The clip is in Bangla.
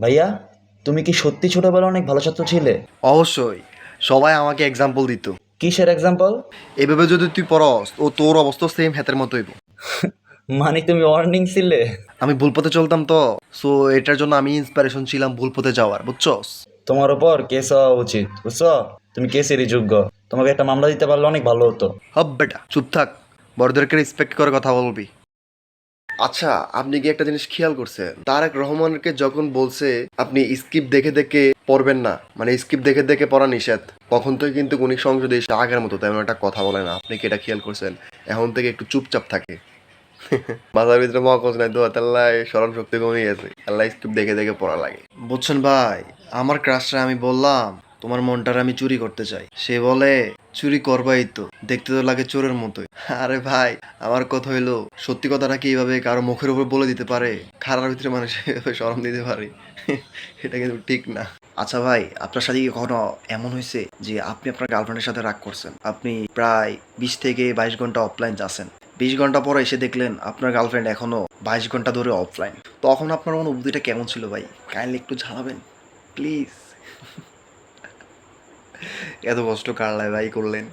ভাইয়া, তুমি কি সত্যি ছোটবেলা অনেক ভালো ছাত্র ছিলে? অবশ্যই। সবাই আমাকে এক্সাম্পল দিত। কিসের এক্সাম্পল? এভাবে যদি তুই পড়স ও তোর অবস্থা সেম হাতের মতো হইব। মানে তুমি ওয়ার্নিং ছিলে? আমি ভুল পথে চলতাম তো, সো এটার জন্য আমি ইন্সপিরেশন ছিলাম ভুল পথে যাওয়ার, বুঝছস? তোমার উপর কেস হওয়া উচিত, বুঝছো? তুমি কেসেরই যোগ্য। তোমাকে একটা মামলা দিতে পারলে অনেক ভালো হতো। হব বেটা চুপ থাক, বড়দেরকে রেসপেক্ট করে কথা বলবি। আচ্ছা, আপনি কি একটা জিনিস খেয়াল করছেন, তারেক রহমানকে যখন বলছে আপনি স্ক্রিপ্ট দেখে দেখে পড়বেন না, মানে স্ক্রিপ্ট দেখে দেখে পড়া নিষেধ, তখন থেকে কিন্তু উনি সংসদে এসে আগের মতো তেমন একটা কথা বলে না। আপনি কি এটা খেয়াল করছেন? এখন থেকে একটু চুপচাপ থাকে। মাথার ভিতরে মগজ নাই তো, আল্লাহ স্মরণ শক্তি কমে গেছে, আল্লাহ স্ক্রিপ্ট দেখে দেখে পড়া লাগে। বুঝছেন ভাই, আমার ক্রাশরা আমি বললাম তোমার মনটার আমি চুরি করতে চাই, সে বলে চুরি করবাই তো, দেখতে তো লাগে চোরের মতোই। আরে ভাই, আমার কথা হইলো সত্যি কথাটা কি এইভাবে কারো মুখের উপর বলে দিতে পারে? খারার ভিতরে মানুষ এভাবে শরম দিতে পারে? এটা কিন্তু ঠিক না। আচ্ছা ভাই, আপনার সাথে কি কখনো এমন হয়েছে যে আপনি আপনার গার্লফ্রেন্ডের সাথে রাগ করছেন, আপনি প্রায় 20 থেকে 22 ঘন্টা অফলাইন আছেন, 20 ঘন্টা পরে এসে দেখলেন আপনার গার্লফ্রেন্ড এখনো 22 ঘন্টা ধরে অফলাইন, তখন আপনার অনুভূতিটা কেমন ছিল ভাই? কাইন্ডলি একটু জানাবেন প্লিজ। এত কষ্ট কার লাই ভাই করলেন?